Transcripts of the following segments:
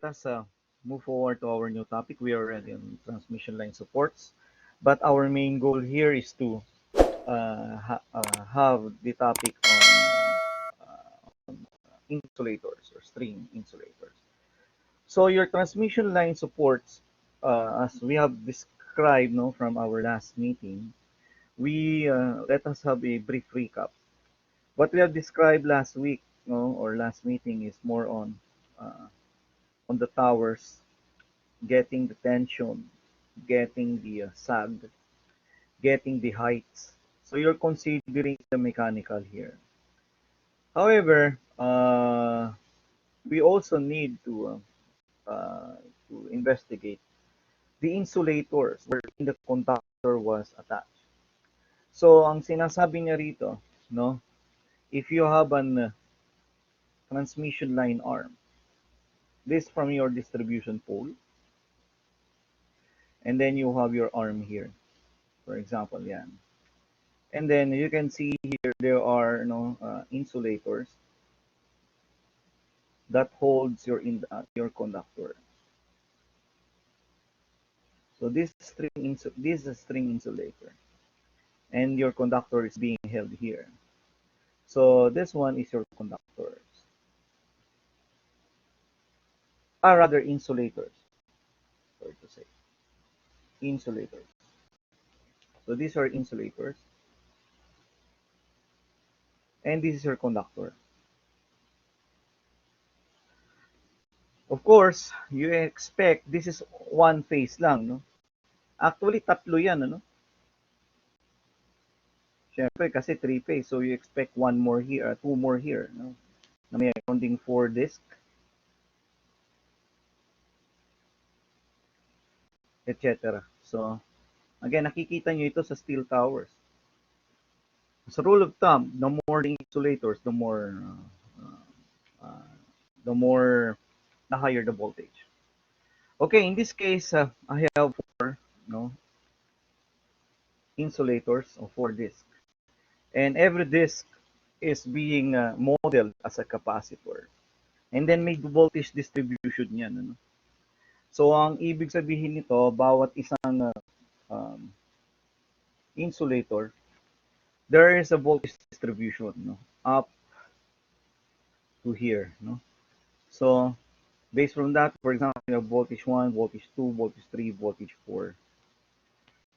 let us move forward to our new topic. We are already on transmission line supports, but our main goal here is to have the topic on insulators or string insulators. So your transmission line supports, as we have described, no, from our last meeting, we let us have a brief recap. What we have described last week, no, or last meeting is more on the towers, getting the tension, getting the sag, getting the heights. So you're considering the mechanical here. However, we also need to investigate the insulators where the conductor was attached. So ang sinasabi niya rito, no, if you have an transmission line arm, this from your distribution pole, and then you have your arm here, for example, yan. And then you can see here there are insulators that holds your conductor. So this is a string insulator, and your conductor is being held here. So this one is your conductors, rather insulators. Sorry to say, insulators. So these are insulators, and this is your conductor. Of course, you expect this is one phase lang, no? Actually, tatlo yan, ano? Siyempre, kasi three phase, so you expect one more here, two more here, no? Na may rounding 4 disc, etc. So, again, nakikita nyo ito sa steel towers. As a rule of thumb, the more the insulators, the higher the voltage. Okay, in this case, I have four, no, insulators of 4 discs, and every disc is being modeled as a capacitor. And then may voltage distribution yan. Ano? So, ang ibig sabihin nito, bawat isang insulator, there is a voltage distribution, no, up to here. No? So, based from that, for example, you have voltage 1, voltage 2, voltage 3, voltage 4.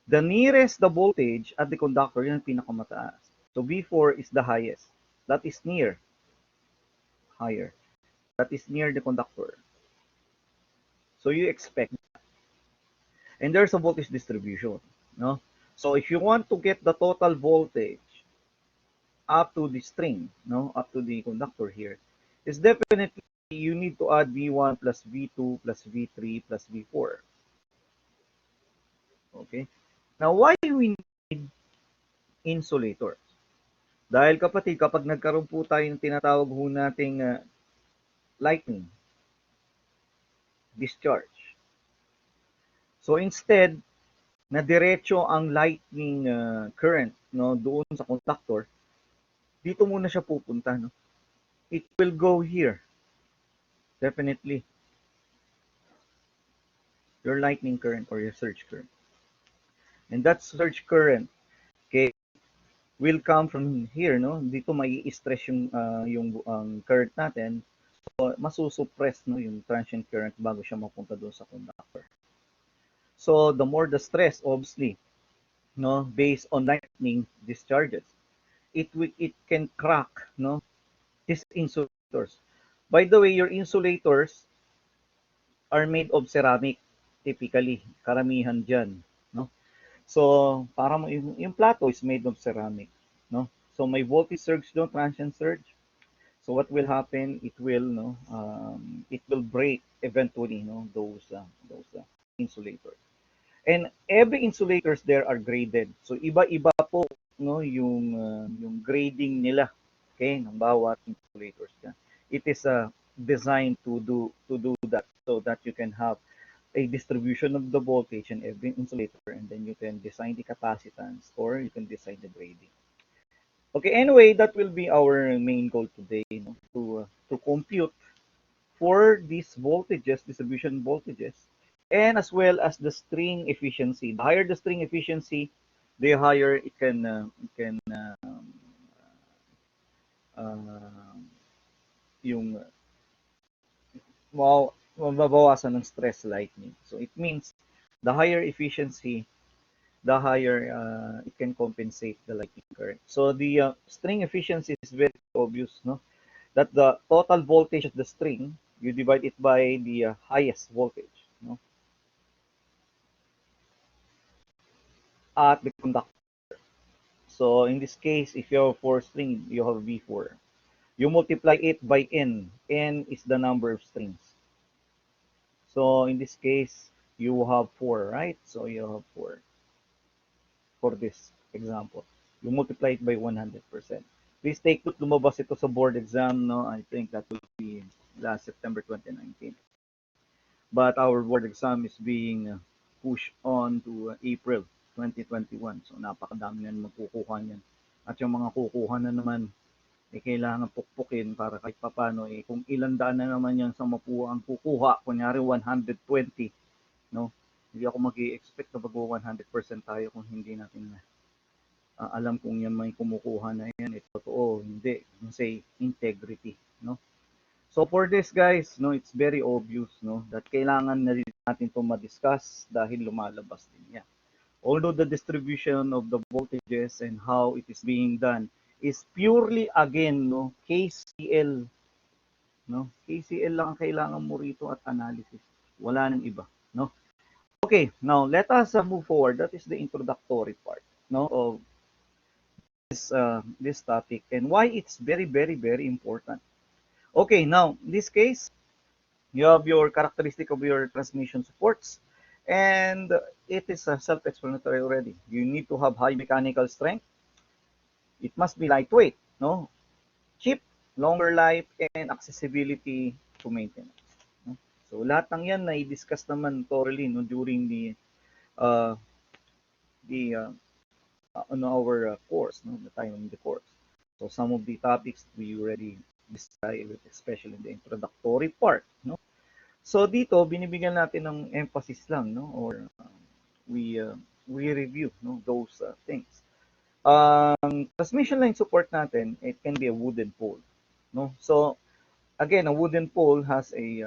The nearest the voltage at the conductor, yun ang pinakamataas. So, V4 is the highest. That is near. Higher. That is near the conductor. So, you expect that. And there's a voltage distribution. No? So, if you want to get the total voltage up to the string, no, up to the conductor here, is definitely you need to add V1 plus V2 plus V3 plus V4. Okay? Now, why we need insulators? Dahil kapatid, kapag nagkaroon po tayo ng tinatawag ho nating lightning, discharge. So instead, na diretso ang lightning current, no, doon sa conductor, dito muna siya pupunta. No? It will go here. Definitely. Your lightning current or your surge current. And that surge current, okay, will come from here, no? Dito may stress yung current natin. So, masusuppress, no, yung transient current bago siya mapunta doon sa conductor. So, the more the stress, obviously, no, based on lightning discharges, it can crack, no, these insulators. By the way, your insulators are made of ceramic, typically, karamihan dyan, no? So, para yung plato is made of ceramic, no? So, may voltage surge doon, transient surge. So, what will happen? It will break eventually, no, those insulators. And every insulators there are graded. So, iba-iba po, no, yung grading nila, okay, ng bawat insulators dyan. It is designed to do that so that you can have a distribution of the voltage in every insulator, and then you can design the capacitance or you can design the grading. Okay, anyway, that will be our main goal today, no? To compute for these voltages, distribution voltages, and as well as the string efficiency. The higher the string efficiency, the higher uh, yung mababawasan ng stress lightning. So it means the higher efficiency, the higher it can compensate the lightning current. So the string efficiency is very obvious, no? That the total voltage of the string, you divide it by the highest voltage, no? At the conductor. So in this case, if you have 4 string, you have V4. You multiply it by N. N is the number of strings. So in this case, you have 4, right? So you have 4 for this example. You multiply it by 100%. Please take note, lumabas ito sa board exam, no? I think that will be last September 2019. But our board exam is being pushed on to April 2021. So napakadami na magkukuha niyan. At yung mga kukuha na naman, kailangan pukpukin para kahit papano, kung ilan daan na naman yan sa mapuha ang kukuha, kunyari 120, no? Hindi ako mag-i-expect na mag 100% tayo kung hindi natin alam kung yan may kumukuha na yan, totoo, hindi. Say, integrity, no? So for this guys, no, it's very obvious, no, that kailangan na rin natin ito ma-discuss dahil lumalabas din yan. Although the distribution of the voltages and how it is being done is purely again, no, KCL, no? KCL lang ang kailangan mo rito at analysis. Wala nang iba, no? Okay, now let us move forward. That is the introductory part, no, of this topic and why it's very, very, very important. Okay, now in this case, you have your characteristic of your transmission supports, and it is self-explanatory already. You need to have high mechanical strength. It must be lightweight, no? Cheap, longer life, and accessibility to maintenance. No? So lahat ng yan na i-discuss naman thoroughly, no, during the uh, on our course, no, the time of the course. So some of the topics we already described, especially in the introductory part, no. So dito binibigyan natin ng emphasis lang, no, or we review, no, those things. Transmission line support natin, it can be a wooden pole, no. So again, a wooden pole has a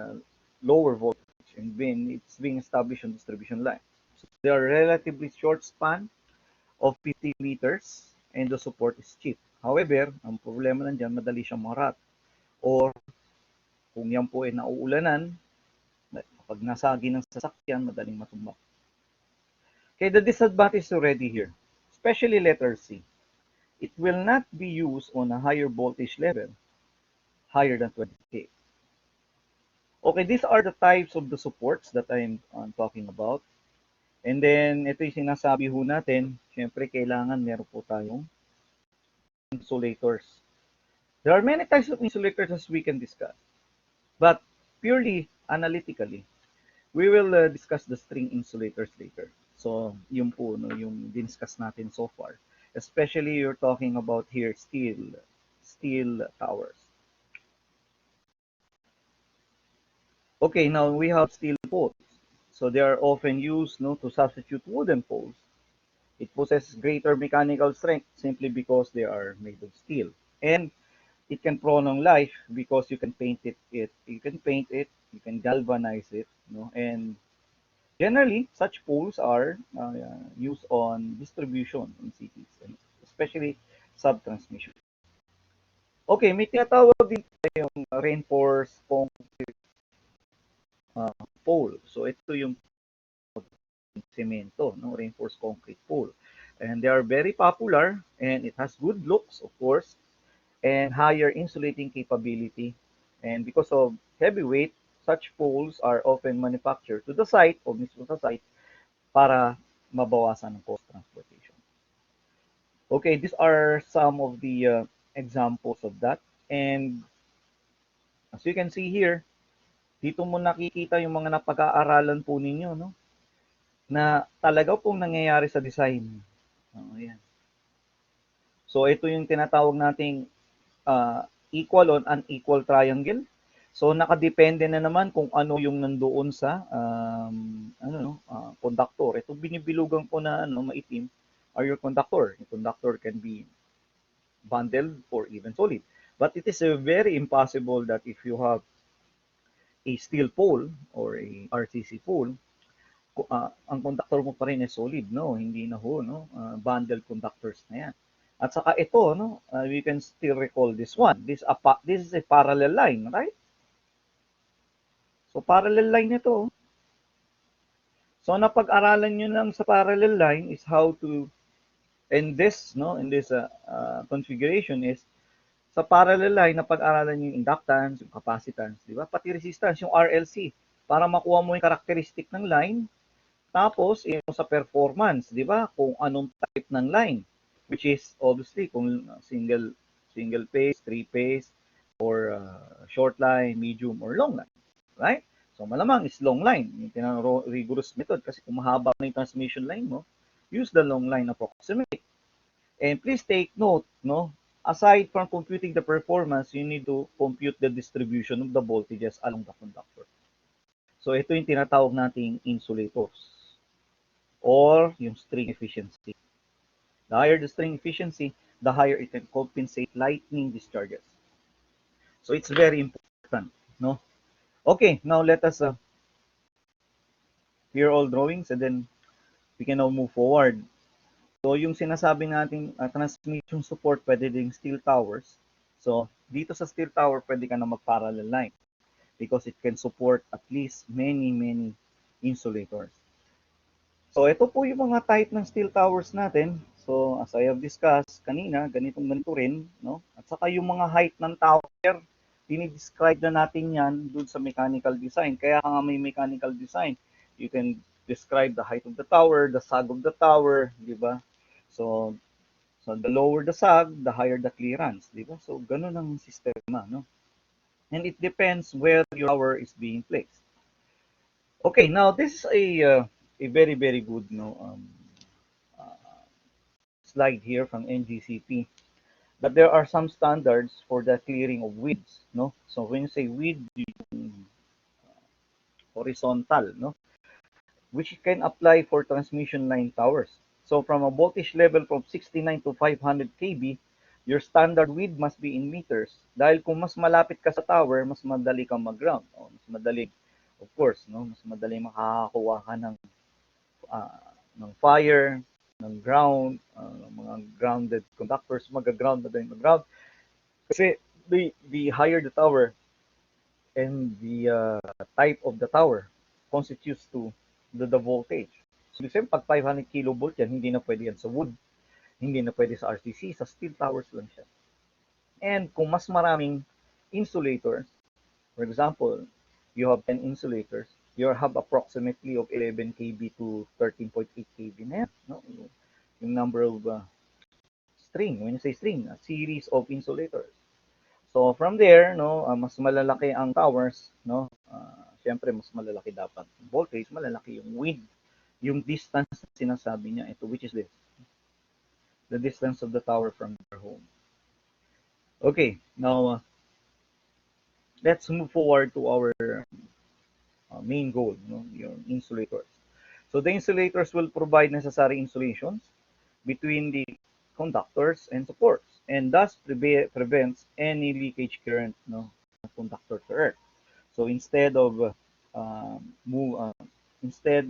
lower voltage and it's being established on distribution line. So they are relatively short span of 50 meters and the support is cheap. However, ang problema nandiyan, madali siyang marat. Or kung yan po ay nauulanan, kapag nasagi ng sasakyan, madaling matumbak. Okay, the disadvantage is already here, especially letter C. It will not be used on a higher voltage level, higher than 20K. Okay, these are the types of the supports that I'm talking about. And then, ito yung sinasabi ho natin, syempre kailangan meron po tayong insulators. There are many types of insulators as we can discuss. But purely analytically, we will discuss the string insulators later. So, yun po, no, yung discuss natin so far. Especially you're talking about here steel towers. Okay, now we have steel poles. So they are often used, no, to substitute wooden poles. It possesses greater mechanical strength simply because they are made of steel. And it can prolong life because you can paint it, you can galvanize it, no? And generally, such poles are used on distribution in cities, and especially sub-transmission. Okay, may tinatawag din tayong reinforced concrete pole. So ito yung cemento, no, reinforced concrete pole. And they are very popular and it has good looks, of course, and higher insulating capability. And because of heavy weight, such poles are often manufactured to the site o mismo sa site para mabawasan ng cost transportation. Okay, these are some of the examples of that. And as you can see here, dito mo nakikita yung mga napag-aaralan po ninyo, no? Na talaga pong nangyayari sa design. Ayan. So ito yung tinatawag nating equal on unequal triangle. So nakadepende na naman kung ano yung nandoon sa conductor. Ito binibilugan ko na maitim are your conductor. Yung conductor can be bundled or even solid. But it is very impossible that if you have a steel pole or a RCC pole, ang conductor mo pa rin ay solid, no? Hindi na ho, no? Bundled conductors na yan. At saka ito, no? We can still recall this one. This is a parallel line, right? So parallel line nito. So napag-aralan nyo lang sa parallel line is how to, and this, no? In this configuration is sa parallel line, napag-aralan yung inductance, yung capacitance, di ba? Pati resistance, yung RLC, para makuha mo yung characteristic ng line. Tapos, yung sa performance, di ba? Kung anong type ng line, which is obviously kung single phase, three phase, or short line, medium, or long line, right? So malamang is long line, yung rigorous method, kasi kung mahaba na yung transmission line mo, use the long line approximate. And please take note, no? Aside from computing the performance, you need to compute the distribution of the voltages along the conductor. So ito yung tinatawag nating insulators or yung string efficiency. The higher the string efficiency, the higher it can compensate lightning discharges. So it's very important, no? Okay, now let us clear all drawings and then we can now move forward. So yung sinasabi nating transmission support pwede ding steel towers. So dito sa steel tower pwede ka na mag-parallel line because it can support at least many insulators. So ito po yung mga type ng steel towers natin. So as I have discussed kanina, ganito rin, no? At saka yung mga height ng tower, dinidescribe na natin yan dun sa mechanical design. Kaya nga may mechanical design. You can describe the height of the tower, the sag of the tower, di ba? So the lower the sag, the higher the clearance, di ba? So ganun ang sistema, no? And it depends where your tower is being placed. Okay, now this is a very good slide here from NGCP. But there are some standards for the clearing of weeds, no? So when you say weed, horizontal, no? Which can apply for transmission line towers. So from a voltage level from 69 to 500 kV, your standard width must be in meters. Dahil kung mas malapit ka sa tower, mas madali kang mag-ground. O, mas madali, of course, no? Mas madali makakakuha ka ng fire, ng ground, mga grounded conductors, mag-ground, madaling mag-ground. Kasi the higher the tower and the type of the tower constitutes to the voltage. So, kasi pag 500 kilovolt yan, hindi na pwede yan sa wood, hindi na pwede sa RCC, sa steel towers lang siya. And kung mas maraming insulators, for example, you have 10 insulators, you have approximately of 11 kV to 13.8 kV na yan, no? Yung number of string, when you say string, a series of insulators. So from there, no, mas malalaki ang towers, no? Siyempre mas malalaki dapat yung voltage, malalaki yung width, yung distance na sinasabi niya, ito, which is this, the distance of the tower from your home. Okay, now let's move forward to our main goal, no, yung insulators. So the insulators will provide necessary insulations between the conductors and supports, and thus prevents any leakage current, no, conductor to earth. So instead of instead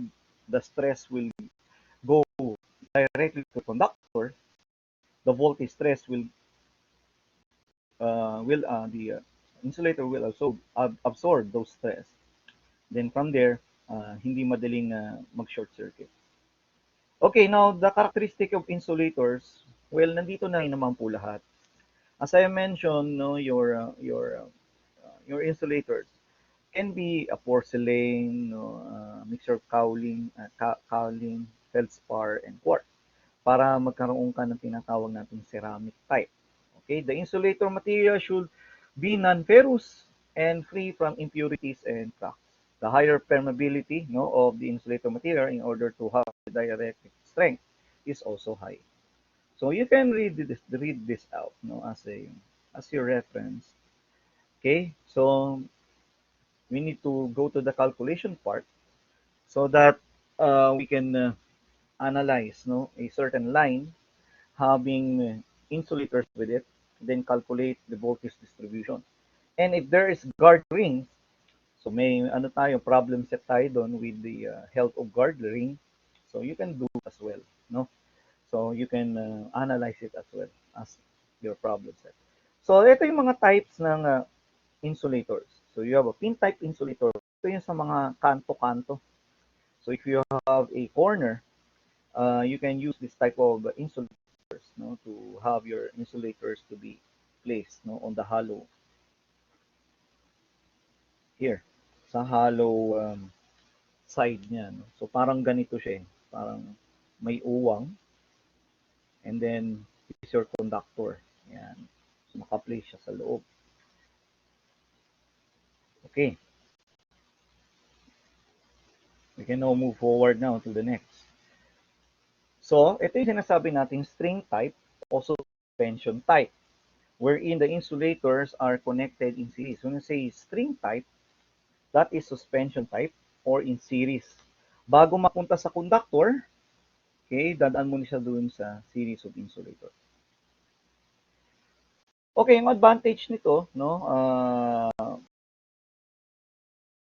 the stress will go directly to the conductor, the voltage stress the insulator will also absorb those stress. Then from there, hindi madaling mag-short circuit. Okay, now the characteristic of insulators, well, nandito na rin naman po lahat. As I mentioned, no, your insulators can be a porcelain, no, mixture of kaolin, feldspar, and quartz para magkaroon ka ng tinatawag nating ceramic type. Okay, the insulator material should be non-ferrous and free from impurities and cracks. The higher permeability, no, of the insulator material in order to have the dielectric strength is also high. So you can read this out, no, as your reference. Okay, so we need to go to the calculation part so that we can analyze a certain line having insulators with it, then calculate the voltage distribution. And if there is guard ring, so may problem set tayo doon with the health of guard ring. So you can do as well, no? So you can analyze it as well as your problem set. So ito yung mga types ng insulators. So you have a pin type insulator. Ito yung sa mga kanto-kanto. So if you have a corner, you can use this type of insulators, no, to have your insulators to be placed, no, on the hollow here, sa hollow side niya, no? So parang ganito siya, parang may uwang, and then this is your conductor. Yan. So naka-place siya sa loob. Okay. We can now move forward now to the next. So, ito yung sinasabi nating string type o suspension type, wherein the insulators are connected in series. When you say string type, that is suspension type or in series. Bago mapunta sa conductor, okay, dadaan muna siya doon sa series of insulators. Okay, yung advantage nito, no,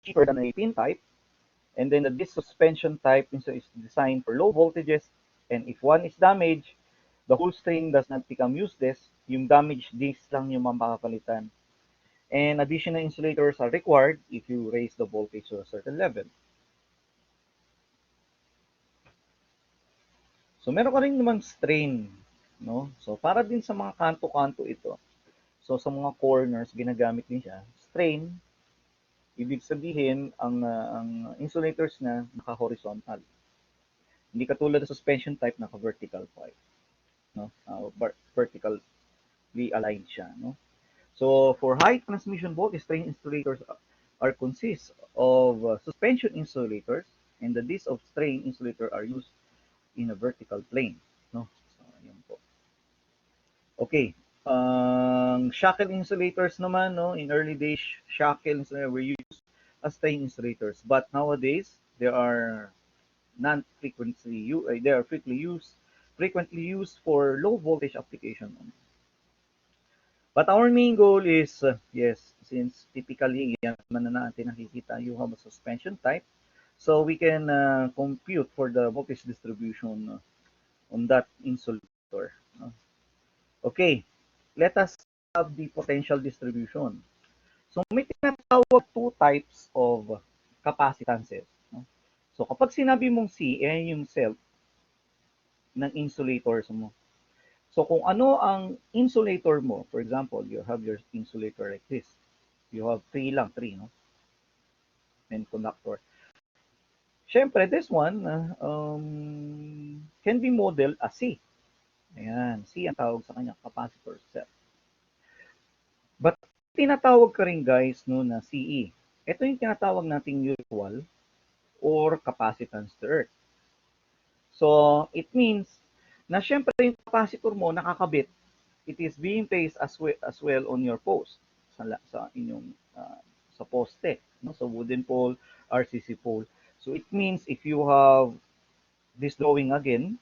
cheaper than a pin type, and then this suspension type is designed for low voltages, and if one is damaged, the whole string does not become useless. Yung damaged disc lang yung mapapalitan. And additional insulators are required if you raise the voltage to a certain level. So meron ka rin naman strain, no? So para din sa mga kanto-kanto ito. So sa mga corners ginagamit din siya. Strain, ibig sabihin ang insulators na naka-horizontal. Hindi katulad ng suspension type naka-vertical pipe, no? Vertically aligned siya, no? So for high transmission voltage, strain insulators are consist of suspension insulators, and the disc of strain insulator are used in a vertical plane, no? So yun po. Okay. Ang shackle insulators naman, no, in early days, shackle insulators were used as strain insulators, but nowadays they are non-frequently used. They are frequently used for low voltage application only. But our main goal is, yes, since typically yan naman na natin nakikita, you have a suspension type, so we can compute for the voltage distribution on that insulator. No? Okay, let us have the potential distribution. So may tinatawag two types of capacitances. No? So kapag sinabi mong C, yan yung self ng insulators mo. So kung ano ang insulator mo, for example, you have your insulator like this. You have three, no? And conductor. Siyempre, this one can be modeled as C. Ayan, C ang tawag sa kanya, capacitor cell. But tinatawag ka rin guys no, na CE. Ito yung tinatawag nating mutual or capacitance to earth. So, it means na siyempre yung capacitor mo nakakabit. It is being placed as well on your post sa inyong sa poste, no? So wooden pole, RCC pole. So it means if you have this drawing again,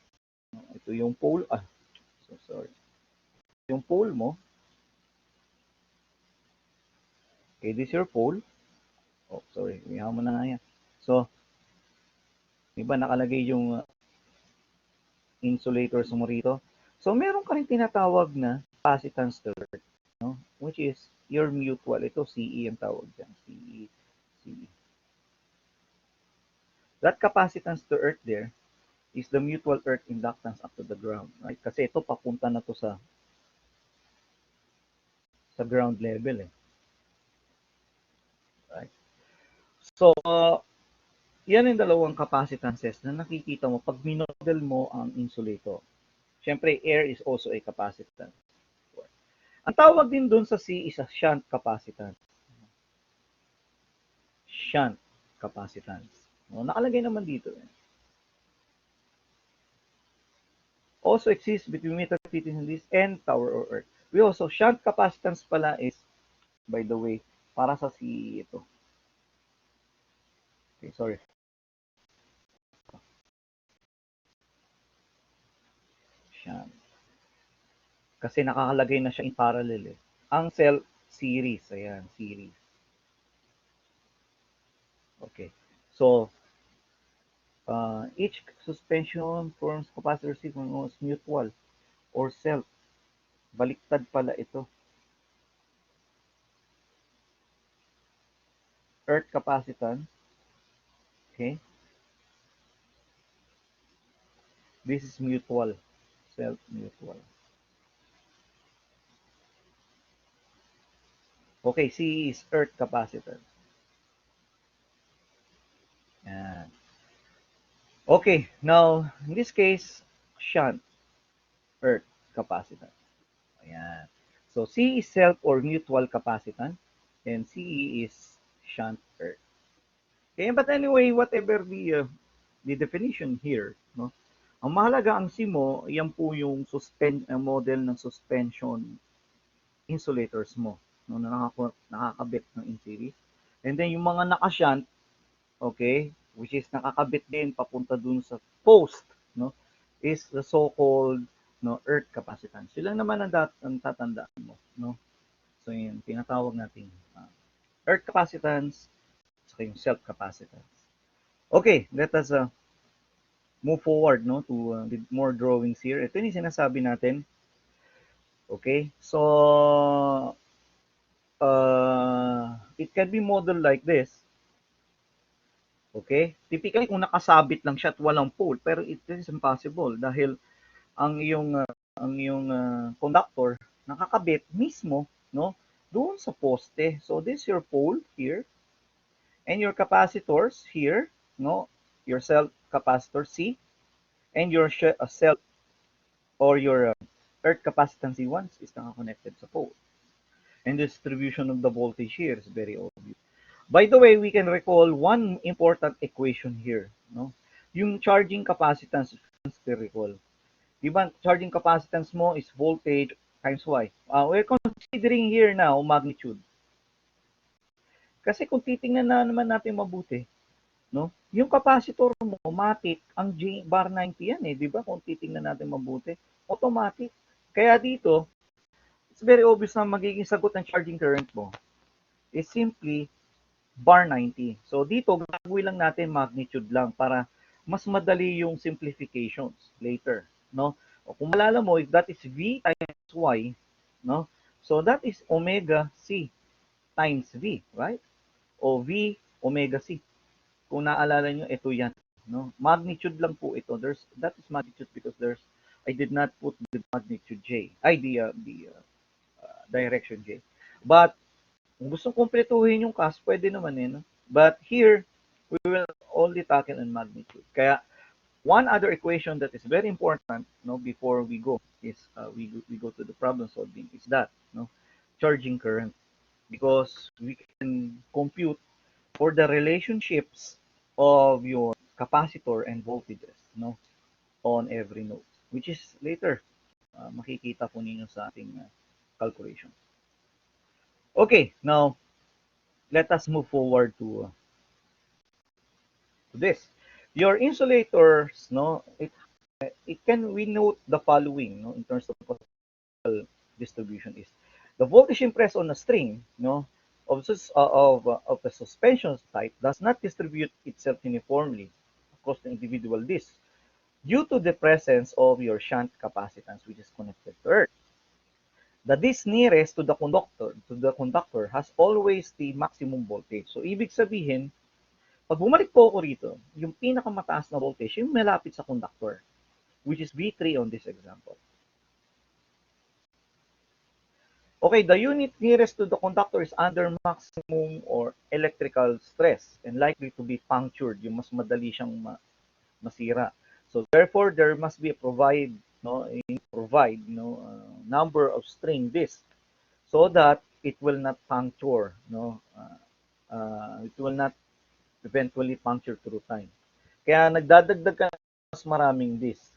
ito yung pole, so sorry. Yung pole mo, okay, this is your pole. Oh, sorry, iyaw mo na nga yan. So, diba nakalagay yung insulators mo rito. So, meron ka rin tinatawag na capacitance to earth, no? Which is your mutual. Ito, CE ang tawag dyan. CE, CE. That capacitance to earth there is the mutual earth inductance up to the ground, right? Kasi ito papunta na to sa ground level eh. Right? So, yan yung dalawang capacitances na nakikita mo pag minodel mo ang insulator. Siyempre, air is also a capacitance. Ang tawag din dun sa C is a shunt capacitance. Shunt capacitance. No, nakalagay naman dito. Also exists between meter frequencies and tower or earth. We also, shunt capacitance pala is, by the way, para sa CE ito. sorry. Shunt. Kasi nakakalagay na siya in parallel eh. Ang cell series, ayan, series. Okay. So, each suspension forms capacitor signal is mutual or self. Baliktad pala ito. Earth capacitance. Okay. This is mutual. Self-mutual. Okay, C is earth capacitance. Yan. Okay, now, in this case, shunt earth capacitance. Ayan. So, C is self or mutual capacitance and CE is shunt earth. Okay, but anyway, whatever the definition here, no? Ang mahalaga ang C mo, yan po yung model ng suspension insulators mo, no, na nakakabit ng in series. And then yung mga naka-shunt, okay, which is nakakabit din papunta dun sa post, no, is the so-called no earth capacitance. Yun lang naman ang tatandaan mo, no. So yun, tinatawag natin earth capacitance at yung self capacitance. Okay, let us move forward no to with more drawings here. Ito yung sinasabi natin. Okay, so it can be modeled like this. Okay? Typically, kung nakasabit lang siya at walang pole, pero it is impossible dahil ang iyong conductor nakakabit mismo, no, doon sa poste. So this is your pole here and your capacitors here, no, your cell capacitor C and your cell or your earth capacitance C1 is naka-connected sa pole. And the distribution of the voltage here is very obvious. By the way, we can recall one important equation here, no? Yung charging capacitance, still recall. Diba, charging capacitance mo is voltage times Y. We're considering here now magnitude. Kasi kung titingnan na naman natin mabuti, no? Yung capacitor mo, automatic, ang J bar 90 yan eh, di ba? Kung titingnan natin mabuti, automatic. Kaya dito, it's very obvious na magiging sagot ng charging current mo is simply bar 90. So dito, gagawin lang natin magnitude lang para mas madali yung simplifications later, no? O kung malala mo, if that is V times Y, no? So that is omega C times V, right? O V omega C. Kung naalala nyo, ito yan, no? Magnitude lang po ito. That is magnitude because I did not put the magnitude J. The direction J. But kung gustong kumpletuhin yung CAS, pwede naman eh. No? But here, we will only tackle on magnitude. Kaya, one other equation that is very important no, before we go is we go to the problem solving is that no, charging current. Because we can compute for the relationships of your capacitor and voltages no, on every node. Which is later, makikita po ninyo sa ating calculation. Okay, now, let us move forward to this. Your insulators, no, it can we note the following, no, in terms of potential distribution is the voltage impressed on a string, no, of the suspension type does not distribute itself uniformly across the individual discs due to the presence of your shunt capacitance, which is connected to earth. The disc nearest to the conductor has always the maximum voltage. So ibig sabihin, pag bumalik po ako rito, yung pinakamataas na voltage, yung malapit sa conductor, which is V3 on this example. Okay, the unit nearest to the conductor is under maximum or electrical stress and likely to be punctured, yung mas madali siyang masira. So therefore, there must be a number of string discs so that it will not puncture, it will not eventually puncture through time. Kaya nagdadagdag ka mas maraming disc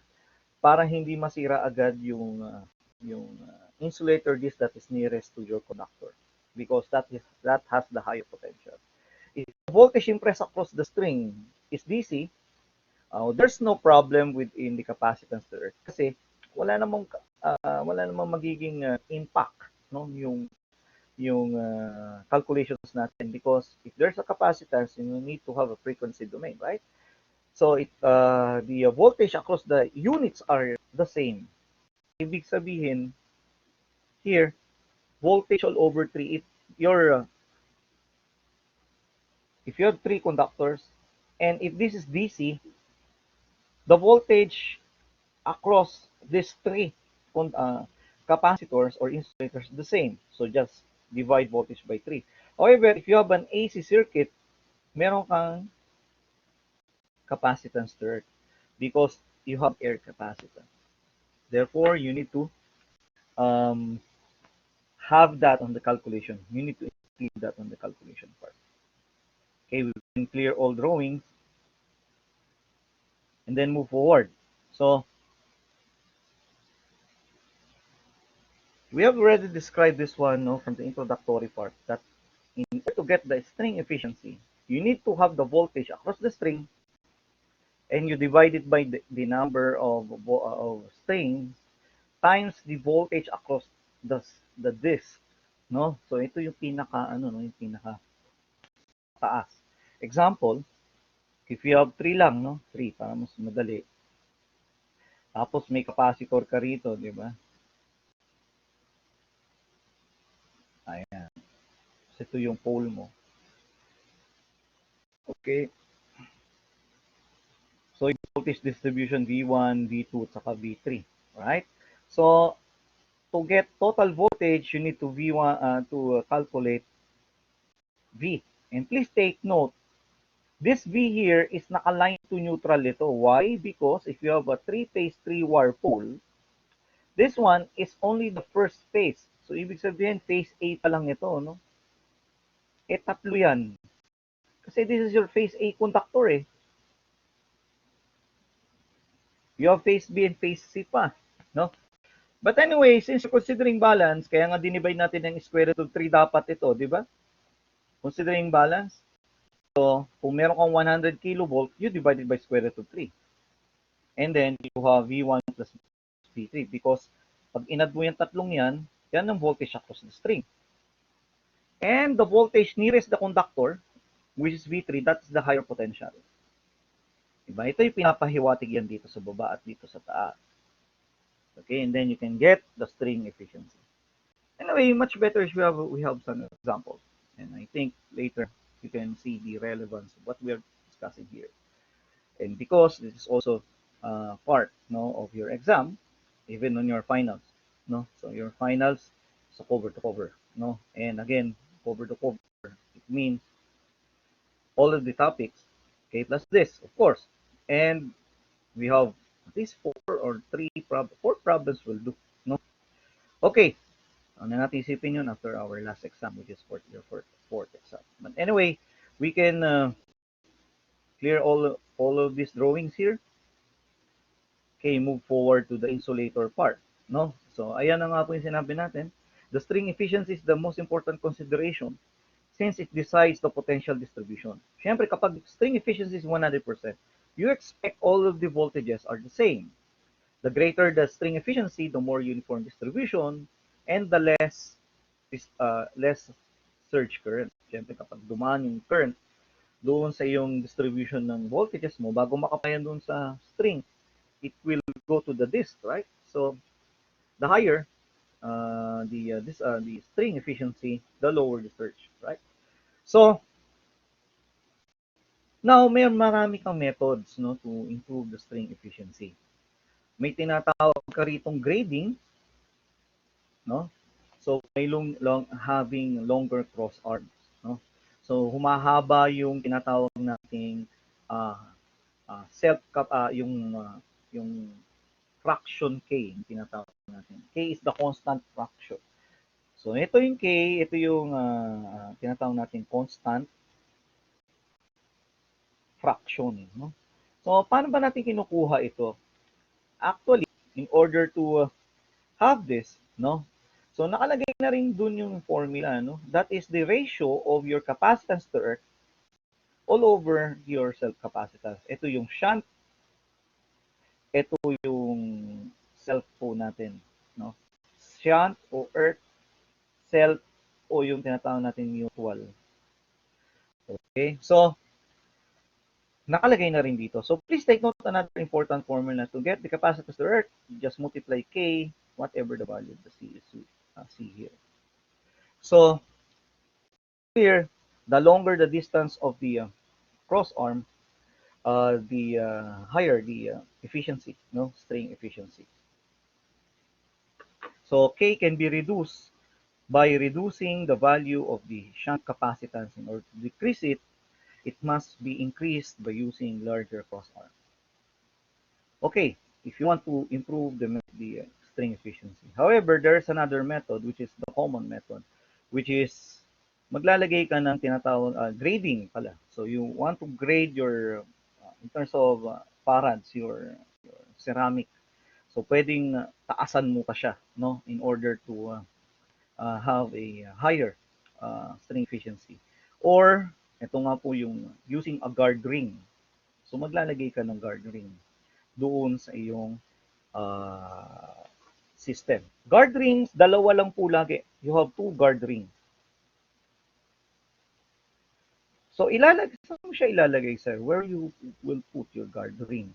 para hindi masira agad yung insulator disc that is nearest to your conductor because that has the higher potential. if the voltage impressed across the string is DC, there's no problem within the capacitance to earth kasi wala namang magiging impact, no, yung calculations natin, because if there's a capacitance, you need to have a frequency domain, right? So the voltage across the units are the same. Ibig sabihin here, voltage all over 3, if you have 3 conductors, and if this is DC, the voltage across these 3 capacitors or insulators the same. So just divide voltage by 3. However, if you have an AC circuit, meron kang capacitance there because you have air capacitance. Therefore, you need to um, have that on the calculation. You need to include that on the calculation part. Okay, we can clear all drawings and then move forward. So we have already described this one, no, from the introductory part, that in order to get the string efficiency, you need to have the voltage across the string, and you divide it by the number of strings times the voltage across the disk, no? So ito yung pinaka ano, no, yung pinaka taas. Example, if you have 3 lang, no? 3 para mas madali. Tapos may capacitor ka rito, di ba? Ayan. So ito yung pole mo. Okay. So yung voltage distribution V1, V2, at saka V3. Right? So to get total voltage, you need to calculate V. And please take note, this V here is nakaline to neutral ito. Why? Because if you have a 3-phase 3-wire pole, this one is only the first phase. So ibig sabihin, phase A pa lang ito, no? Eh, tatlo yan. Kasi this is your phase A conductor eh. You have phase B and phase C pa, no? But anyway, since you're considering balance, kaya nga dinivide natin ng square root of 3 dapat ito, di ba? Considering balance. So, kung meron kang 100 kilovolt, you divide it by square root of 3. And then, you have V1 plus V3 because pag inad mo yung tatlong yan ang voltage across the string. And the voltage nearest the conductor, which is V3, that's the higher potential. Diba? Ito yung pinapahiwatig yan dito sa baba at dito sa taas. Okay, and then you can get the string efficiency. Anyway, much better if we have some examples. And I think later you can see the relevance of what we are discussing here. And because this is also part, no, of your exam, even on your finals, no. So your finals is cover to cover, no. And again, cover to cover, it means all of the topics, okay, plus this, of course. And we have at least 4 problems will do, no. Okay, ano natin isipin yun after our last exam, which is your fourth exam. But anyway, we can clear all of these drawings here. Okay, move forward to the insulator part, no? So, ayan na nga po yung sinabi natin. The string efficiency is the most important consideration since it decides the potential distribution. Siyempre, kapag string efficiency is 100%, you expect all of the voltages are the same. The greater the string efficiency, the more uniform distribution, and the less surge current. Siyempre, kapag dumaan yung current doon sa yung distribution ng voltages mo, bago makapayan doon sa string, it will go to the disk, right? So, the higher the string efficiency, the lower the surge, right? So, now may marami kang methods, no, to improve the string efficiency. May tinatawag ka ritong grading, no? So, may having longer cross arms, no? So, humahaba yung tinatawag nating uh, yung fraction K, yung tinatawag natin. K is the constant fraction. So, ito yung K, ito yung tinatawag natin constant fraction, no? So, paano ba natin kinukuha ito? Actually, in order to have this, no? So, nakalagay na rin dun yung formula, no? That is the ratio of your capacitance to earth all over your self-capacitance. Ito yung shunt, ito yung self po natin, no? Shunt o earth, self o yung tinatawag natin mutual. Okay? So, nakalagay na rin dito. So, please take note another important formula to get the capacitance to earth. Just multiply K, whatever the value of the C is, C here. So, here, the longer the distance of the cross arm, the higher the efficiency, no, string efficiency. So K can be reduced by reducing the value of the shunt capacitance. In order to decrease it, it must be increased by using larger cross arm. Okay, if you want to improve the string efficiency. However, there's another method, which is the common method, which is maglalagay ka ng tinatawag grading pala. So you want to grade your in terms of farads, your ceramic. So pwedeng taasan mo pa siya, no, in order to have a higher string efficiency. Or ito nga po yung using a guard ring. So maglalagay ka ng guard ring doon sa iyong system. Guard rings, dalawa lang po lagi. You have 2 guard rings. So saan mo siya ilalagay, sir? Where you will put your guard ring?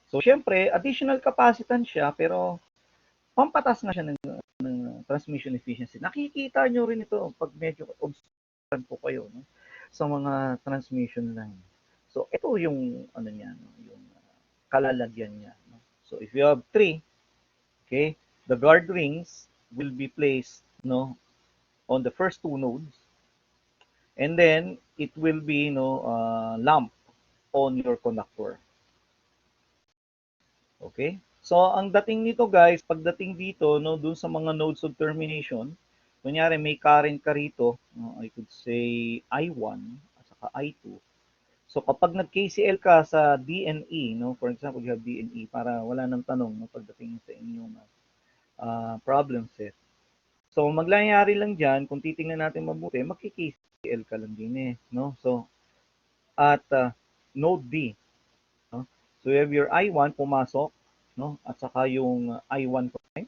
So syempre, additional capacitance siya, pero pampatas nga siya ng transmission efficiency. Nakikita nyo rin ito pag medyo observant po kayo, no, sa mga transmission line. So ito yung ano niya, no, yung kalalagyan niya, no? So if you have 3, okay, the guard rings will be placed, no, on the first 2 nodes, and then it will be, no, lamp on your conductor. Okay? So, ang dating nito guys, pagdating dito, no, dun sa mga nodes of termination, kunyari may current ka rito, no, I could say I1 at saka I2. So, kapag nag-KCL ka sa DNE, no, for example, you have DNE, para wala nang tanong, no, pagdating sa inyong problem set. So, maglayari lang dyan, kung titingnan natin mabuti, magki-KCL ka lang din no? So, at node D, no? So, you have your I1 pumasok, no? At saka yung I1 prime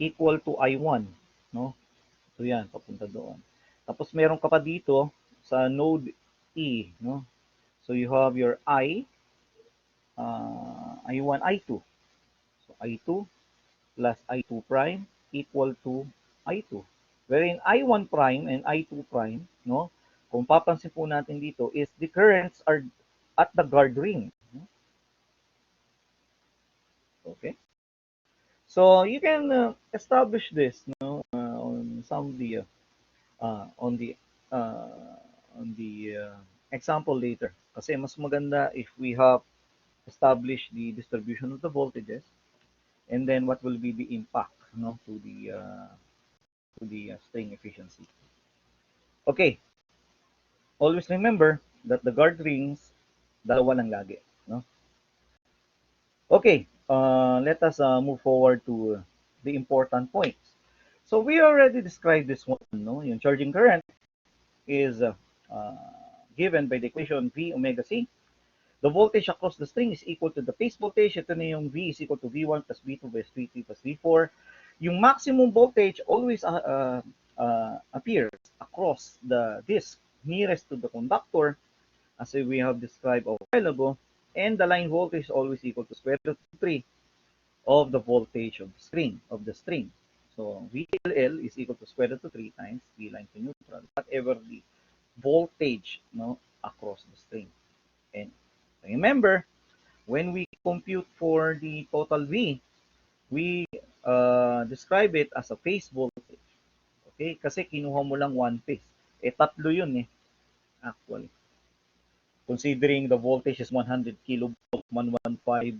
equal to I1, no? So, yan, papunta doon. Tapos, meron ka pa dito sa node E, no? So, you have your I1, I2. So, I2 plus I2 prime equal to I2. Wherein I1 prime and I2 prime, no? Kung papansin po natin dito is the currents are at the guard ring. Okay? So you can establish this, no, on some of the on the example later. Kasi mas maganda if we have established the distribution of the voltages, and then what will be the impact, no, to the string efficiency. Okay. Always remember that the guard rings, dalawa lang lagi, no? Okay, let us move forward to the important points. So we already described this one, no? Yung charging current is given by the equation V omega C. The voltage across the string is equal to the phase voltage. Ito na yung V is equal to V1 plus V2 plus V3 plus V4. Yung maximum voltage always appears across the disk nearest to the conductor, as we have described a while ago, and the line voltage is always equal to square root of 3 of the voltage of the string. So VLL is equal to square root of 3 times V line to neutral, whatever the voltage, no, across the string. And remember, when we compute for the total V, we describe it as a phase voltage. Okay? Kasi kinuha mo lang one phase. Tatlo yun actually. Considering the voltage is 100 kilovolt, 115,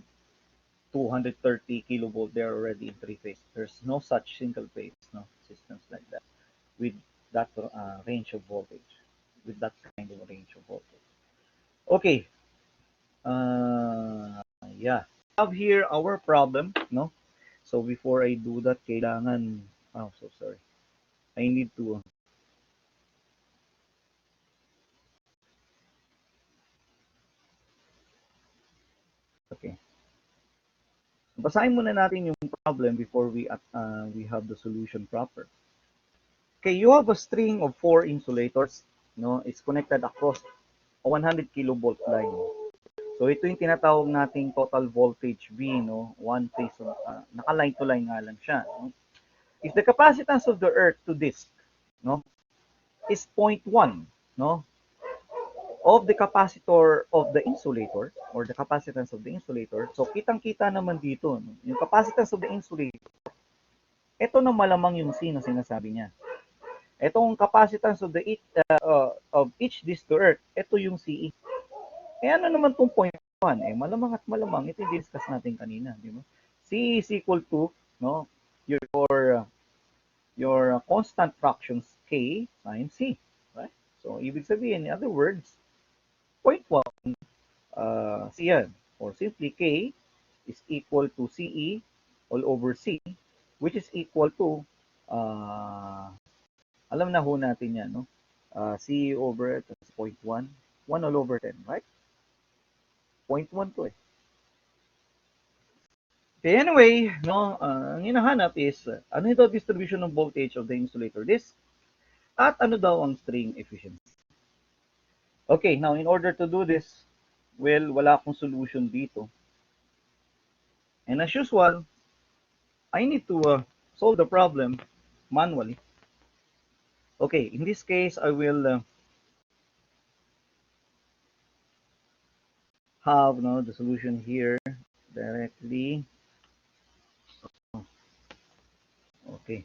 230 kilovolt, they're already in three phase. There's no such single phase, no, systems like that with that range of voltage, with that kind of range of voltage. Okay. Yeah. We have here our problem, no? So before I do that, kailangan, oh, so sorry. I need to Okay. Basahin muna natin yung problem before we have the solution proper. Okay, you have a string of 4 insulators, no? It's connected across a 100 kilovolt line. So ito yung tinatawag nating total voltage V, no? One phase of, naka-line to line nga lang siya, no? If the capacitance of the earth to disk, no, is 0.1, no, of the capacitor of the insulator or the capacitance of the insulator, so kitang-kita naman dito, no? Yung capacitance of the insulator, ito na malamang yung C na sinasabi niya. Itong capacitance of each disk to earth, ito yung CE. Eh ano naman tong 0.1? Eh malamang at malamang ito yung discuss natin kanina, di ba? C is equal to, no, your constant fractions K times C, right? So ibig sabihin, in other words, 0.1 C yan. Or simply K is equal to CE all over C, which is equal to alam na ho natin yan, no? C over 0.1, 1 all over 10, right? 0.1 to eh. Okay, anyway, no, ang hinahanap is, ano ito distribution of voltage of the insulator disk at ano daw ang string efficiency. Okay, now in order to do this, well, wala akong solution dito. And as usual, I need to solve the problem manually. Okay, in this case, I will have the solution here directly. Okay,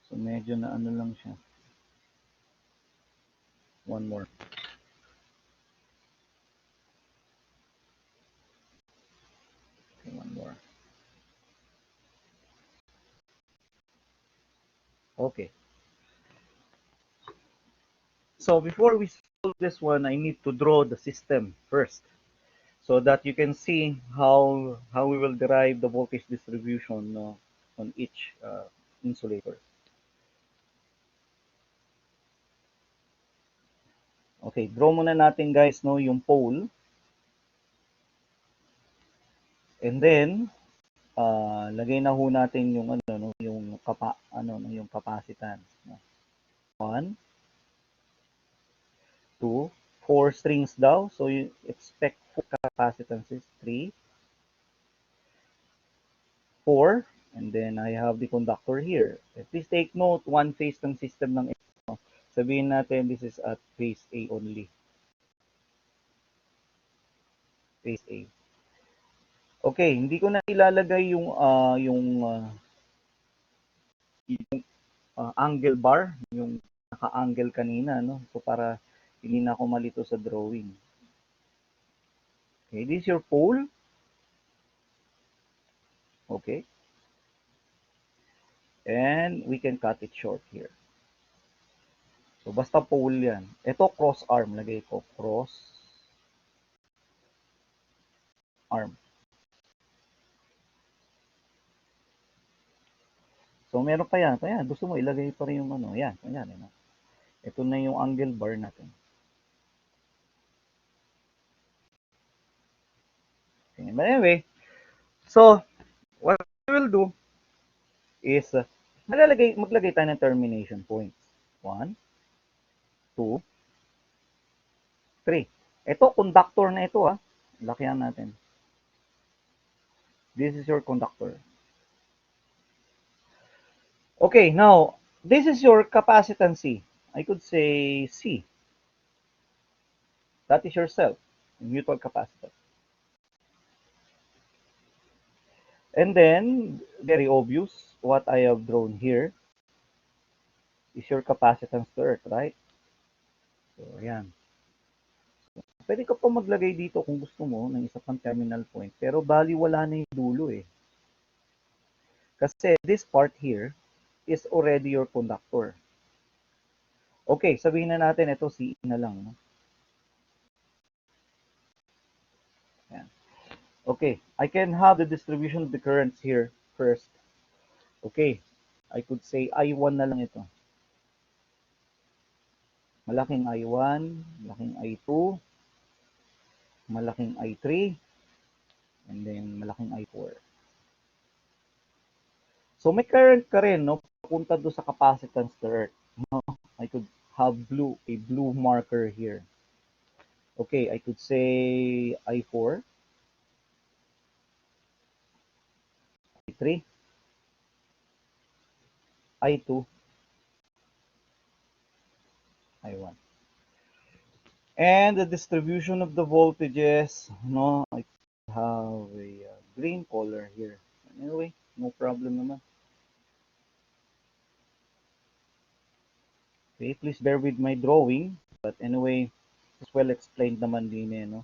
so medyo na ano lang siya. One more. Okay, one more. Okay. So before we solve this one, I need to draw the system first, so that you can see how we will derive the voltage distribution on each insulator. Okay, draw muna natin guys yung pole, and then lagay na ho natin yung yung capacitance. 1, 2, 4 strings daw, so you expect 4 capacitances, 3, 4, and then I have the conductor here. Please take note, one phase ng system ng ito. Sabihin natin this is at phase A only. Phase A. Okay, hindi ko na ilalagay yung angle bar, yung naka-angle kanina, no? So para hindi na ako malito sa drawing. Okay, this is your pole. Okay. And we can cut it short here. So basta pole yan. Ito cross arm, lagay ko cross arm. So meron pa yan. Gusto mo ilagay pa rin yung yan. Ito na yung angle bar natin. Okay. But anyway, so what we will do is maglagay tayo ng termination points. 1, 2, 3. Ito, conductor na ito Lakihan natin. This is your conductor. Okay, now, this is your capacitance C. I could say C. That is your cell, mutual capacitor. And then, very obvious, what I have drawn here is your capacitance to earth, right? So, ayan. Pwede ka pa maglagay dito kung gusto mo ng isa pang terminal point, pero baliwala na yung dulo eh. Kasi this part here is already your conductor. Okay, sabihin na natin ito CE na lang. No? Ayan. Okay, I can have the distribution of the currents here first. Okay, I could say I1 na lang ito. Malaking I1, malaking I2, malaking I3, and then malaking I4. So may current ka rin, no? Papunta doon sa capacitance current. No? I could have a blue marker here. Okay, I could say I4, I3, I2, I1. And the distribution of the voltages, no, I have a green color here. Anyway, no problem naman. Okay, please bear with my drawing. But anyway, it's well explained naman din eh, no?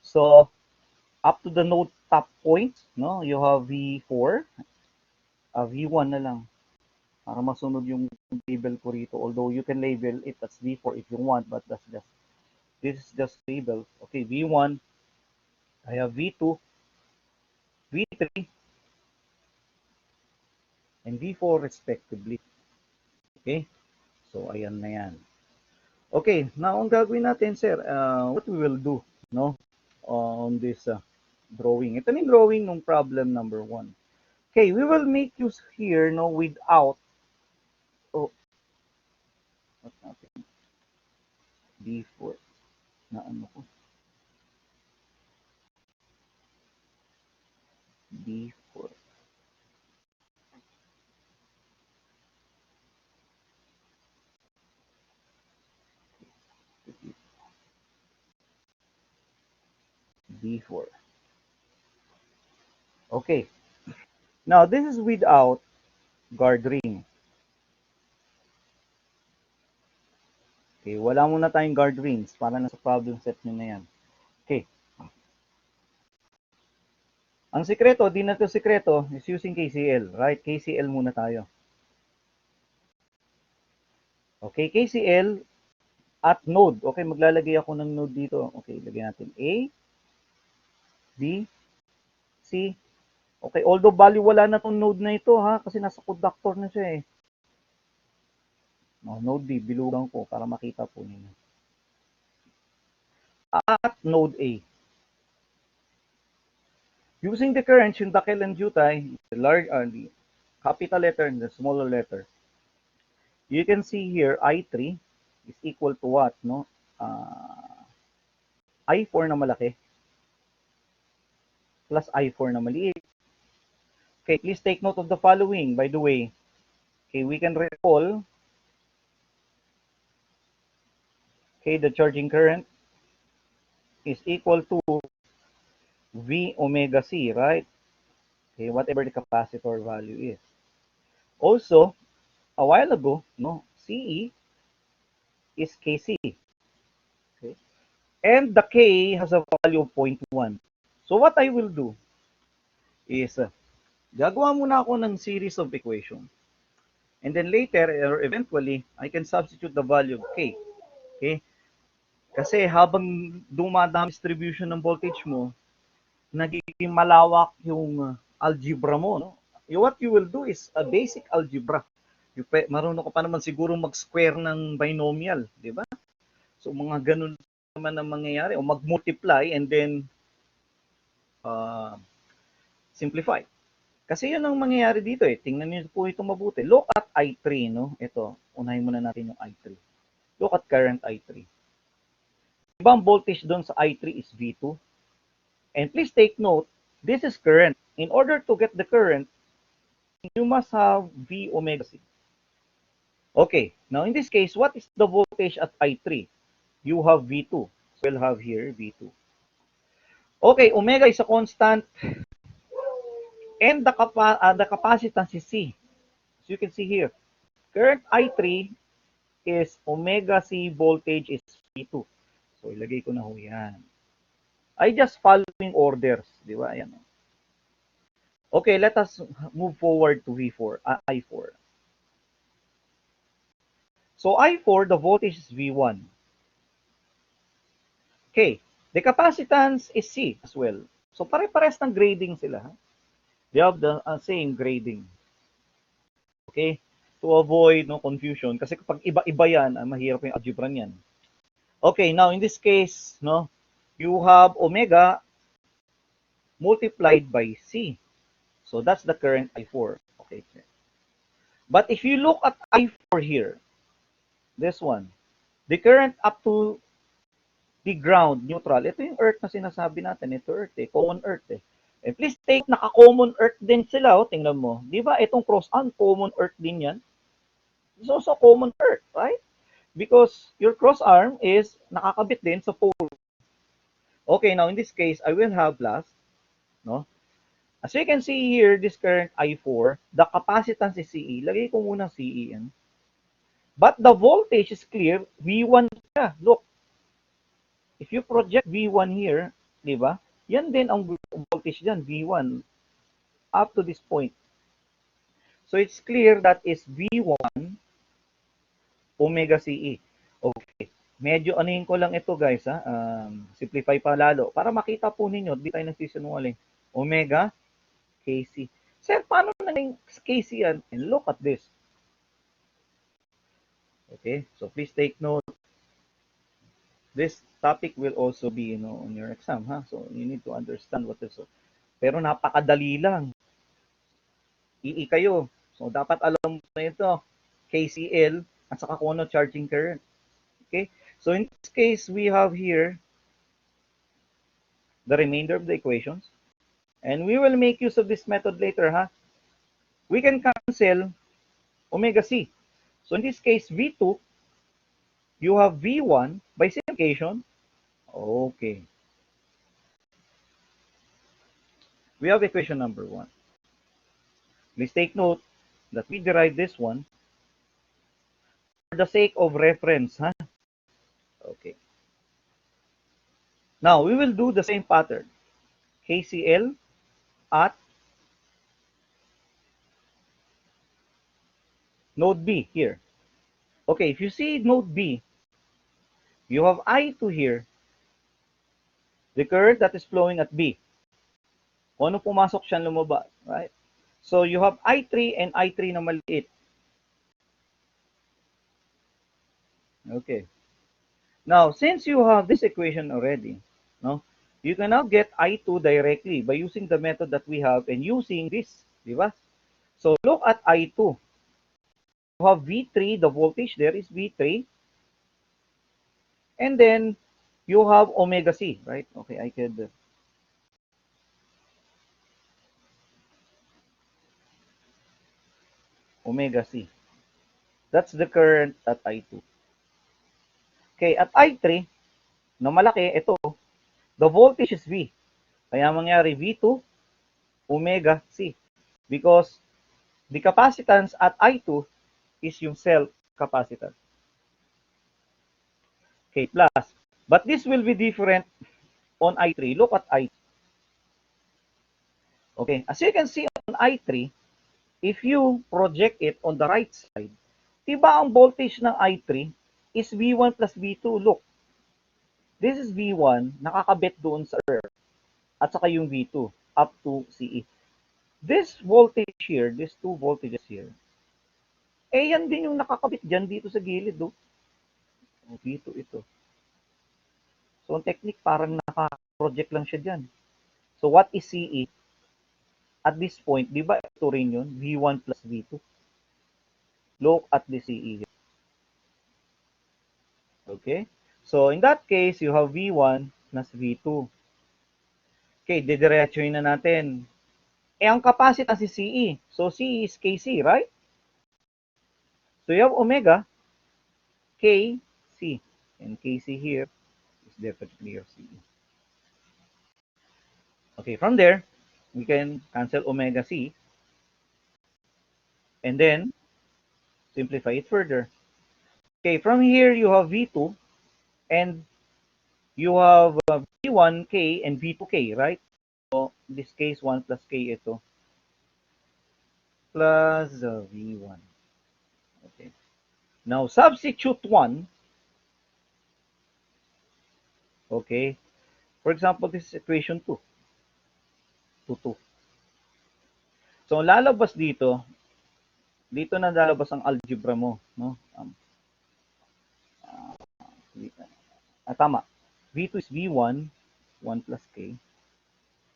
So, up to the node top point, no, you have V4, V1 na lang. Para masunod yung label ko rito. Although you can label it as V4 if you want, but this is just label. Okay, V1, I have V2, V3, and V4 respectively. Okay? So, ayan na yan. Okay, now ang gagawin natin, sir, what we will do, no, on this drawing. Ito yung drawing ng problem number 1. Okay, we will make use here, no, without, oh, what happened? D4, na ano ko? D4. D4. Okay. Now, this is without guard ring. Okay, wala muna tayong guard rings para nasa problem set nyo na yan. Okay. Ang sikreto, di na to sikreto, is using KCL, right? KCL muna tayo. Okay, KCL at node. Okay, maglalagay ako ng node dito. Okay, lagyan natin A, B, C. Okay, although value wala na tong node na ito ha, kasi nasa conductor na siya eh. No, node B, bilugan ko para makita po ninyo. At node A. Using the currents, yung dakil and jutay, the capital letter and the smaller letter, you can see here I3 is equal to what, no? I4 na malaki plus I4 na maliit. Okay, please take note of the following, by the way. Okay, we can recall, okay, the charging current is equal to V omega C, right? Okay, whatever the capacitor value is. Also, a while ago, no, CE is KC. Okay? And the K has a value of 0.1. So what I will do is, gagawa muna ako ng series of equation. And then later, or eventually, I can substitute the value of K. Okay? Kasi habang dumadami distribution ng voltage mo, nagiging malawak yung algebra mo. No? What you will do is a basic algebra. Marunong ka pa naman siguro mag-square ng binomial, di ba? So mga ganun naman ang mangyayari. O mag-multiply and then simplify. Kasi yun ang mangyayari dito eh. Tingnan niyo po ito mabuti. Look at I3, no? Ito, unahin muna natin yung I3. Look at current I3. Diba ang voltage doon sa I3 is V2? And please take note, this is current. In order to get the current, you must have V omega C. Okay, now in this case, what is the voltage at I3? You have V2. So we'll have here V2. Okay, omega is a constant and the capacitance is C. So you can see here, current I3 is omega C, voltage is V2. So ilagay ko na ho yan. I just following orders, di ba? Ayan. Okay, let us move forward to V4, I4. So I4, the voltage is V1. Okay, the capacitance is C as well. So pare-pares ng grading sila. They have the same grading. Okay, to avoid no confusion. Kasi kapag iba-iba yan, mahirap yung algebra niyan. Okay, now in this case, no, you have omega, multiplied by C. So that's the current I4. Okay. But if you look at I4 here, this one, the current up to the ground, neutral, ito yung earth na sinasabi natin, ito earth eh, common earth eh. Eh, please take, naka-common earth din sila, oh, tingnan mo. Di ba, itong cross-arm, common earth din yan. It's also common earth, right? Because your cross-arm is nakakabit din sa pole. Okay, now in this case, I will have plus, no? As you can see here, this current I4, the capacitance is CE. Lagay ko muna CE yan. But the voltage is clear, V1 siya. Look, if you project V1 here, di ba? Yan din ang voltage dyan, V1, up to this point. So it's clear that is V1 omega CE. Okay. Medyo anuhin ko lang ito guys, ha? Simplify pa lalo. Para makita po ninyo, di tayo nagsisinungaling. Omega KC. Sir, paano naging KC yan? And look at this. Okay, so please take note. This topic will also be, on your exam, ha? So you need to understand what this is. Pero napakadali lang. EE kayo. So dapat alam mo na ito. KCL at saka kung ano charging current. Okay? So in this case, we have here the remainder of the equations. And we will make use of this method later, ha? We can cancel omega C. So in this case, V2, you have V1 by simplification. Okay. We have equation number 1. Please take note that we derive this one for the sake of reference, huh? Okay. Now, we will do the same pattern. KCL at node B here. Okay, if you see node B, you have I2 here, the current that is flowing at B. Kung ano pumasok siya lumabas, right? So, you have I3 and I3 na maliit. Okay. Now, since you have this equation already, no, you can now get I2 directly by using the method that we have and using this, di ba? So, look at I2. You have V3, the voltage there is V3. And then, you have omega C, right? Okay, I could... omega C. That's the current at I2. Okay, at I3, na malaki, ito, the voltage is V. Kaya mangyari V2, omega C. Because the capacitance at I2 is yung cell capacitance. Okay, plus. But this will be different on I3. Look at I3. Okay, as you can see on I3, if you project it on the right side, diba ang voltage ng I3 is V1 plus V2. Look, this is V1, nakakabit doon sa earth, at saka yung V2, up to CE. This voltage here, these two voltages here, eh yan din yung nakakabit dyan dito sa gilid, do. V2 ito. So, ang technique, parang naka-project lang siya dyan. So, what is CE? At this point, di ba ito rin yun? V1 plus V2. Look at the CE here. Okay? So, in that case, you have V1 plus V2. Okay, didiretsuhin na natin. Eh, ang capacitance is CE. So, CE is KC, right? So, you have omega KC. And KC here is definitely your CE. Okay, from there, we can cancel omega C. And then, simplify it further. Okay, from here, you have V2. And you have V1K and V2K, right? So, in this case, 1 plus K ito. Plus V1. Okay. Now, substitute 1. Okay. For example, this is equation 2. 2, 2. So, lalabas dito na lalabas ang algebra mo. No? Tama. V2 is V1, 1 plus K.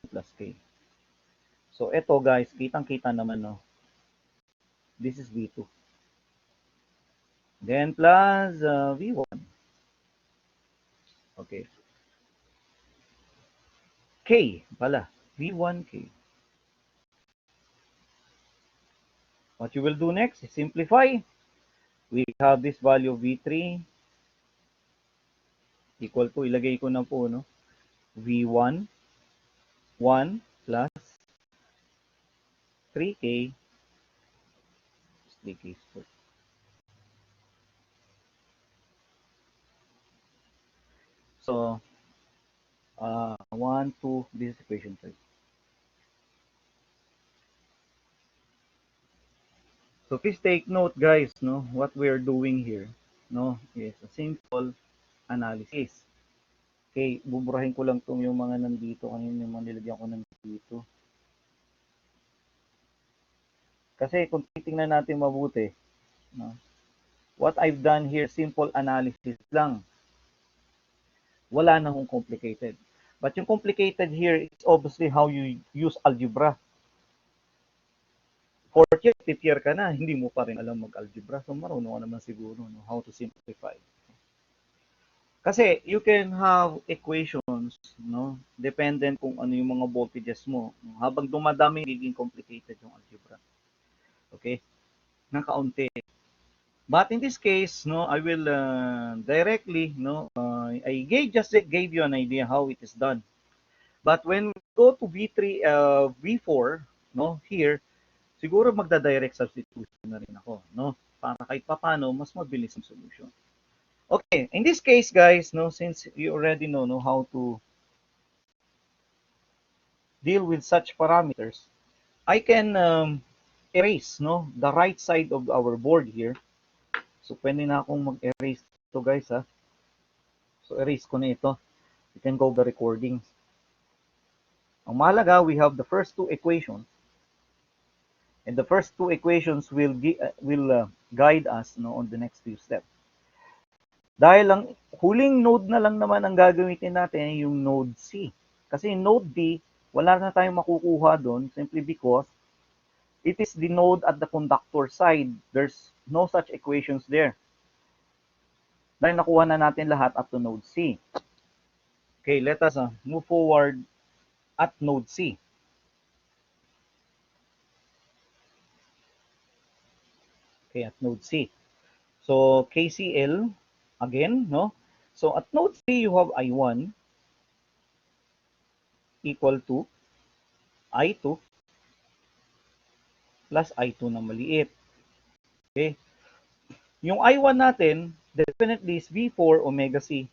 plus K. So, ito guys, kitang-kita naman, no? This is V2. Then, plus V1. Okay. K pala. V1K. What you will do next is simplify. We have this value of V3 equal to, ilagay ko na po, no? V1, 1 plus 3K, 3K squared. So, 1, 2, this is equation 3. So, please take note, guys, no? What we're doing here, no? Is a simple analysis. Okay, buburahin ko lang itong yung mga nandito. Kanina yung mga nilagyan ko nandito. Kasi kung titingnan natin mabuti, no? What I've done here, simple analysis lang. Wala na hong complicated. But yung complicated here is obviously how you use algebra. Fourth year, fifth year ka na, hindi mo pa rin alam mag-algebra. So marunong ka naman siguro, no, how to simplify. Kasi you can have equations, no, dependent kung ano yung mga voltages mo. Habang dumadami, nagiging complicated yung algebra. Okay? Ng kaunti. But in this case, no, I will directly, no, just gave you an idea how it is done. But when we go to V3, V4, no, here, siguro magda-direct substitution na rin ako, no, para kahit papano, mas mabilis ang solution. Okay, in this case, guys, no, since you already know, no, how to deal with such parameters, I can erase, no, the right side of our board here. So, pwede na akong mag-erase ito, guys, ha. So, erase ko na ito. You can go the recordings. Ang mahalaga, we have the first two equations. And the first two equations will guide us, no, on the next few steps. Dahil ang huling node na lang naman ang gagamitin natin yung node C. Kasi node D, wala na tayong makukuha doon simply because it is the node at the conductor side. There's no such equations there. Dahil nakuha na natin lahat up to node C. Okay, let us move forward at node C. Okay, at node C. So, KCL, again, no? So, at node C, you have I1 equal to I2 plus I2 na maliit. Okay? Yung I1 natin, definitely is V4 omega C.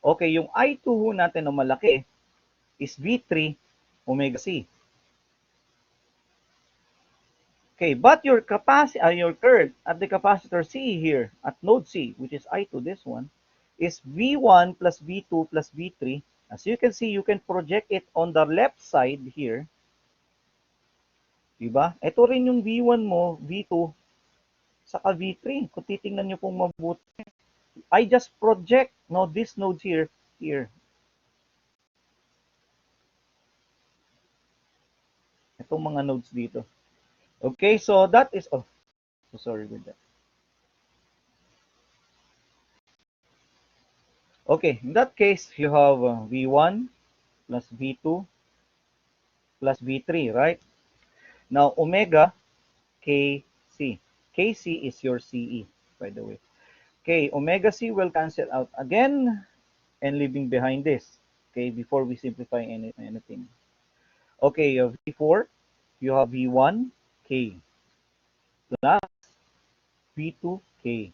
Okay, yung I2 natin na malaki is V3 omega C. Okay, but your current at the capacitor C here, at node C, which is I2, this one, is V1 plus V2 plus V3. As you can see, you can project it on the left side here. Diba? Ito rin yung V1 mo, V2, saka V3. Kung titingnan nyo pong mabuti. I just project, no, this node here. Itong mga nodes dito. Okay, so that is, oh, so sorry with that. Okay, in that case, you have V1 plus V2 plus V3, right? Now, omega KC. KC is your CE, by the way. Okay, omega C will cancel out again and leaving behind this. Okay, before we simplify anything. Okay, V4, you have V1 K plus V2 K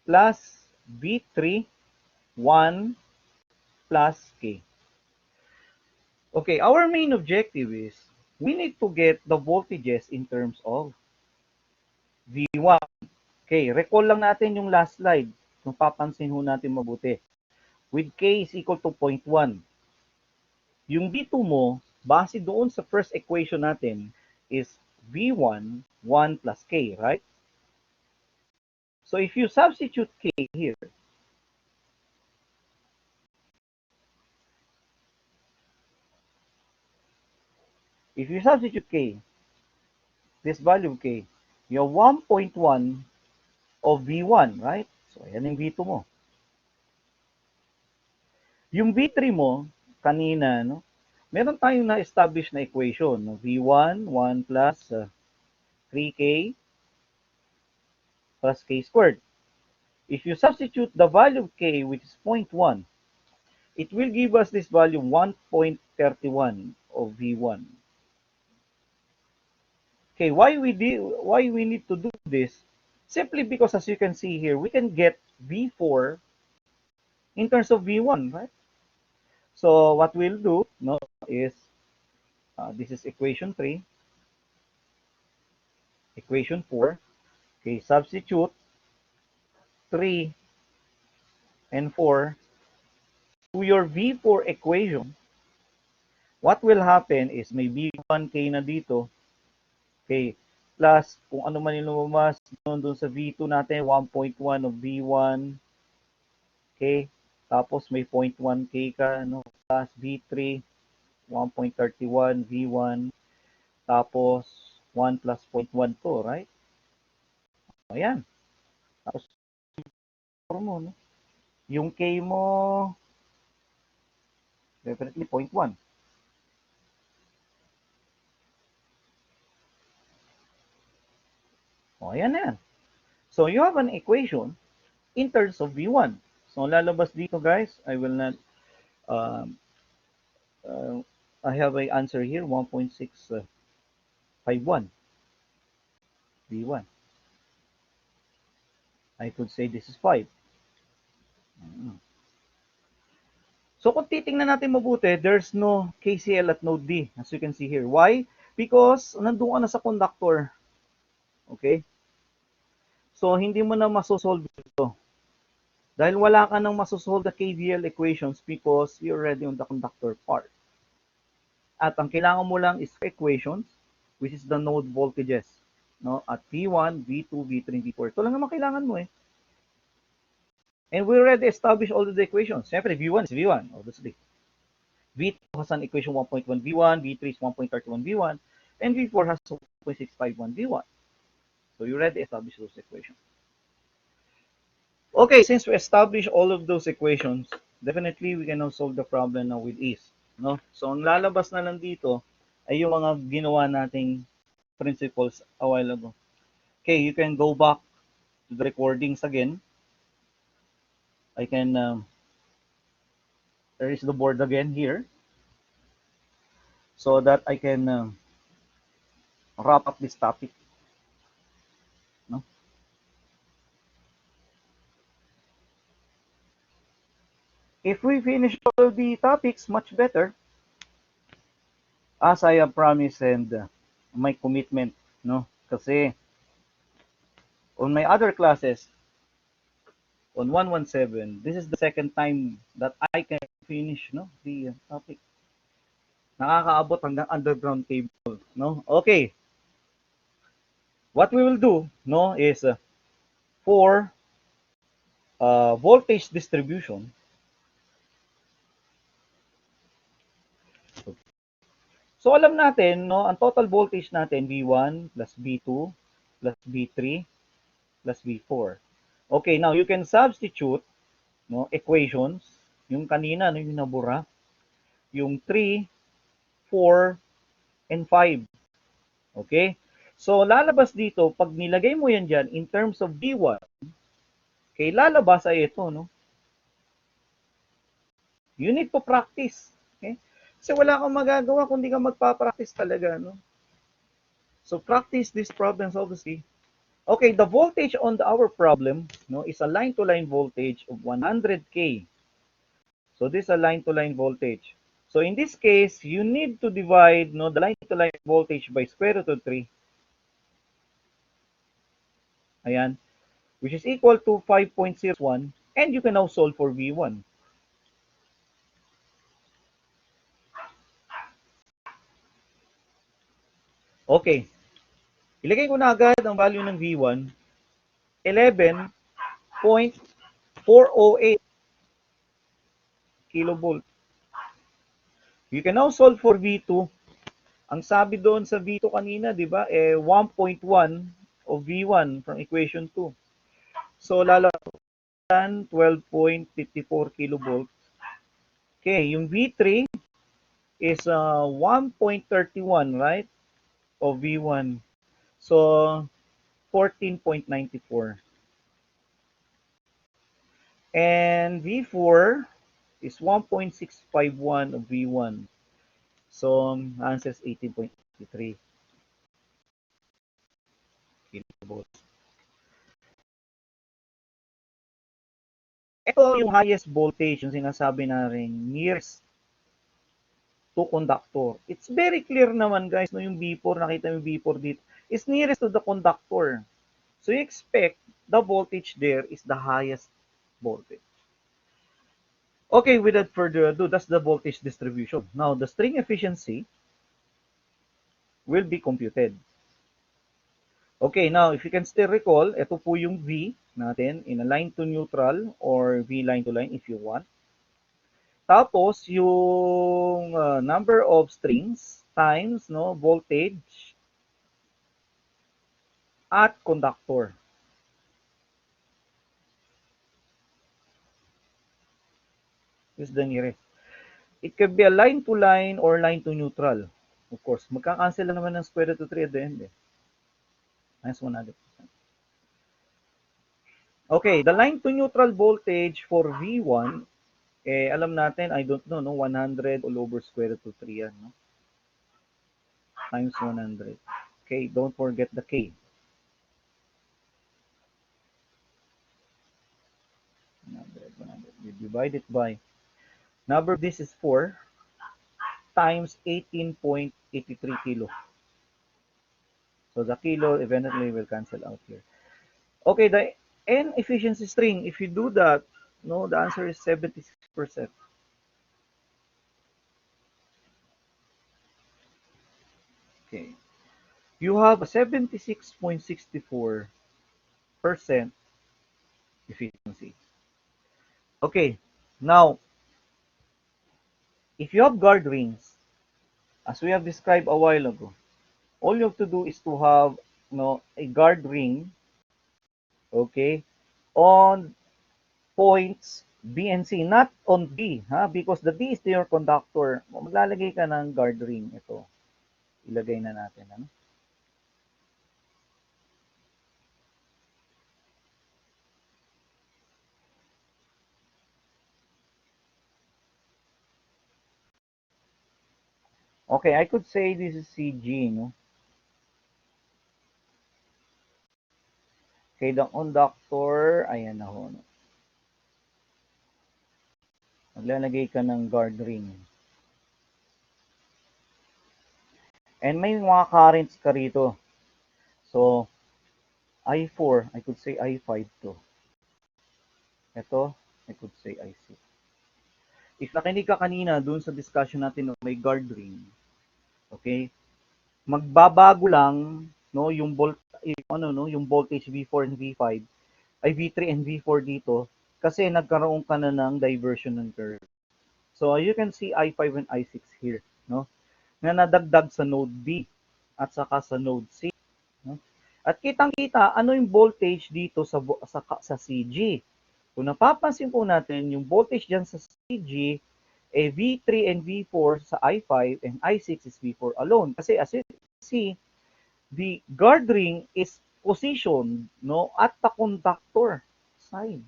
plus V3 1 plus K. Okay, our main objective is we need to get the voltages in terms of V1. Okay, recall lang natin yung last slide. Kung papansin ho natin mabuti. With K is equal to 0.1. Yung V2 mo, base doon sa first equation natin, is V1, 1 plus K, right? So if you substitute K here, If you substitute K, this value of K, you have 1.1 of V1, right? So, ayan yung V2 mo. Yung V3 mo, kanina, no? Meron tayong na-establish na equation, no? V1, 1 plus 3K plus K squared. If you substitute the value of K, which is 0.1, it will give us this value 1.31 of V1. Okay, why we need to do this? Simply because, as you can see here, we can get V4 in terms of V1, right? So what we'll do, no, is this is equation 3, equation 4. Okay, substitute 3 and 4 to your V4 equation. What will happen is may V1K na dito. Okay, plus kung ano man yung lumabas doon sa V2 natin, 1.1 of V1. Okay, tapos may 0.1K ka, no, plus V3, 1.31 V1, tapos 1 plus 0.1 to, right? Ayan. Tapos, mo, no? Yung K mo, definitely 0.1. O, ayan na yan. So, you have an equation in terms of V1. So, lalabas dito, guys, I will not, um, I have an answer here, 1.651 V1. I could say this is 5. So kung titingnan natin mabuti, there's no KCL at node D, as you can see here. Why? Because nandun ka na sa conductor. Okay? So hindi mo na masosolve ito. Dahil wala ka nang masosolve the KVL equations because you're already on the conductor part. At ang kailangan mo lang is equations, which is the node voltages. No? At V1, V2, V3, V4. Ito lang naman kailangan mo eh. And we already established all of the equations. Siyempre, V1 is V1, obviously. V2 has an equation 1.1 V1, V3 is 1.31 V1, and V4 has 1.651 V1. So you already established those equations. Okay, since we established all of those equations, definitely we can now solve the problem now with ease. No? So ang lalabas na lang dito ay yung mga ginawa nating principles a while ago. Okay, you can go back to the recordings again. I can erase the board again here so that I can wrap up this topic. No? If we finish all of the topics, much better. As I have promised and my commitment, no? Kasi on my other classes, on 117, this is the second time that I can finish, no, the topic. Nakakaabot hanggang underground cable, no? Okay. What we will do, no, is for voltage distribution. So alam natin, no, ang total voltage natin V1 plus V2 plus V3 plus V4. Okay, now you can substitute, no, equations. Yung kanina, no, yung nabura. Yung 3, 4, and 5. Okay? So, lalabas dito, pag nilagay mo yan dyan, in terms of V1, okay, lalabas ay ito, no? You need to practice. Okay? Kasi wala kang magagawa kung di ka magpa-practice talaga, no? So, practice these problems, obviously. Okay, the voltage on our problem, no, is a line-to-line voltage of 100K. So, this is a line-to-line voltage. So, in this case, you need to divide, no, the line-to-line voltage by square root of 3. Ayan. Which is equal to 5.01. And you can now solve for V1. Okay. Ilagay ko na agad ang value ng V1. 11.408 kilovolt. You can now solve for V2. Ang sabi doon sa V2 kanina, di ba, 1.1 of V1 from equation 2. So, lalabas 12.54 kilovolts. Okay, yung V3 is 1.31, right, of V1. So, 14.94. And V4 is 1.651 of V1. So, answer is 18.83 kilovolts. Ito yung highest voltage, yung sinasabi na rin, nearest to conductor. It's very clear naman, guys, no, yung B4, nakita yung B4 dito, is nearest to the conductor. So, you expect the voltage there is the highest voltage. Okay, without further ado, that's the voltage distribution. Now, the string efficiency will be computed. Okay, now, if you can still recall, ito po yung V natin in a line to neutral or V line to line if you want. Tapos, yung number of strings times voltage at conductor. This is the nearest. It could be a line to line or line to neutral. Of course, magka-cancel lang naman ng square root of 3 at the end. Minus 100%. Okay, the line to neutral voltage for V1, alam natin, I don't know, 100 all over square root of 3 yan, no? Times 100. Okay, don't forget the K. 100, 100. You divide it by, number of this is 4 times 18.83 kilo. So the kilo eventually will cancel out here. Okay, the N efficiency string, if you do that, no, the answer is 76%. Okay. You have a 76.64% efficiency. Okay. Now, if you have guard rings, as we have described a while ago, all you have to do is to have a guard ring, okay, on points B and C, not on D, ha? Because the D is your conductor. Maglalagay ka ng guard ring. Ito, ilagay na natin. Ano? Okay, I could say this is CG, no? Okay, the conductor, ayan na ho. No? Maglalagay ka ng guard ring. And may mga currents ka rito. So, I4, I could say I5 to. Ito, I could say I6. If nakinig ka kanina dun sa discussion natin ng may guard ring, okay, magbabago lang yung voltage V4 and V5 ay V3 and V4 dito kasi nagkaroon ka na ng diversion ng current. So you can see I5 and I6 here, no? Na nadagdag sa node B at saka sa node C, no? At kitang-kita ano yung voltage dito sa CG. Kung napapansin po natin, yung voltage diyan sa CG V3 and V4 sa I5 and I6 is V4 alone. Kasi as you see, the guard ring is positioned at the conductor side.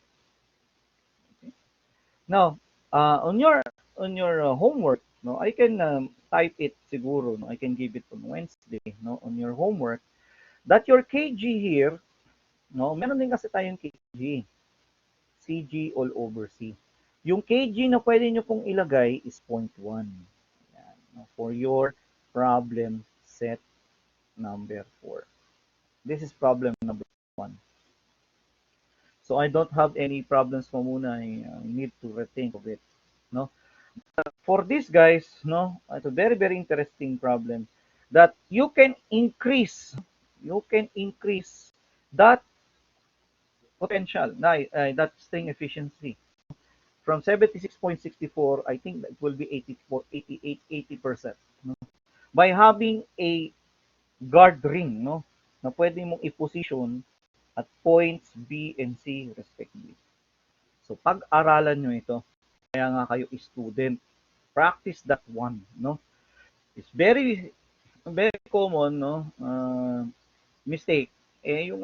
Okay. Now, on your homework, I can type it siguro, I can give it on Wednesday, on your homework, that your KG here, meron din kasi tayong KG, CG all over C. Yung KG na pwede nyo pong ilagay is 0.1. Yan, for your problem set number 4. This is problem number 1. So I don't have any problems pa muna. I need to rethink of it. No? For this, guys, it's a very, very interesting problem that you can increase that potential, that string efficiency from 76.64, I think it will be 80%. No? by having a guard ring, no, na pwede mong i-position at points B and C respectively. So pag-aralan nyo ito, kaya nga kayo student, practice that one, no. It's very very common, no, mistake yung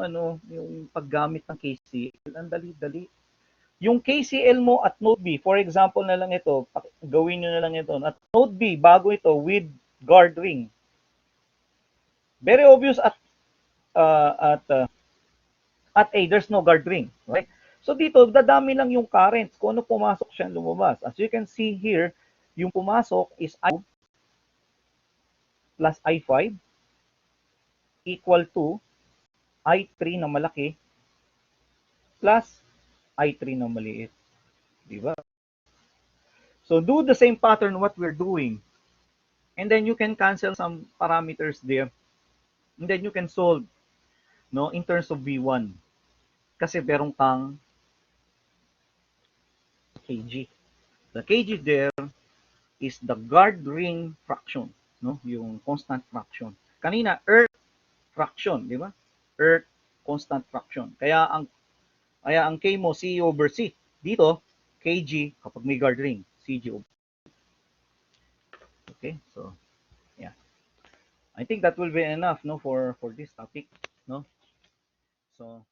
yung paggamit ng KCL, ang dali-dali. Yung KCL mo at Node B, for example na lang ito, gawin nyo na lang ito, at Node B, bago ito, with guard ring. Very obvious at A, there's no guard ring, right? So dito, dadami lang yung currents, kung ano pumasok siya lumabas. As you can see here, yung pumasok is I plus I5 equal to I3 na malaki plus I3 na maliit. Diba? So do the same pattern what we're doing. And then you can cancel some parameters there. And then you can solve, no, in terms of V1. Kasi meron kang kg. The kg there is the guard ring fraction, no? Yung constant fraction. Kanina, earth fraction, di ba? Earth constant fraction. Kaya ang K mo, C over C. Dito, kg kapag may guard ring, CG over. Okay? So, yeah. I think that will be enough, no, for this topic, no? So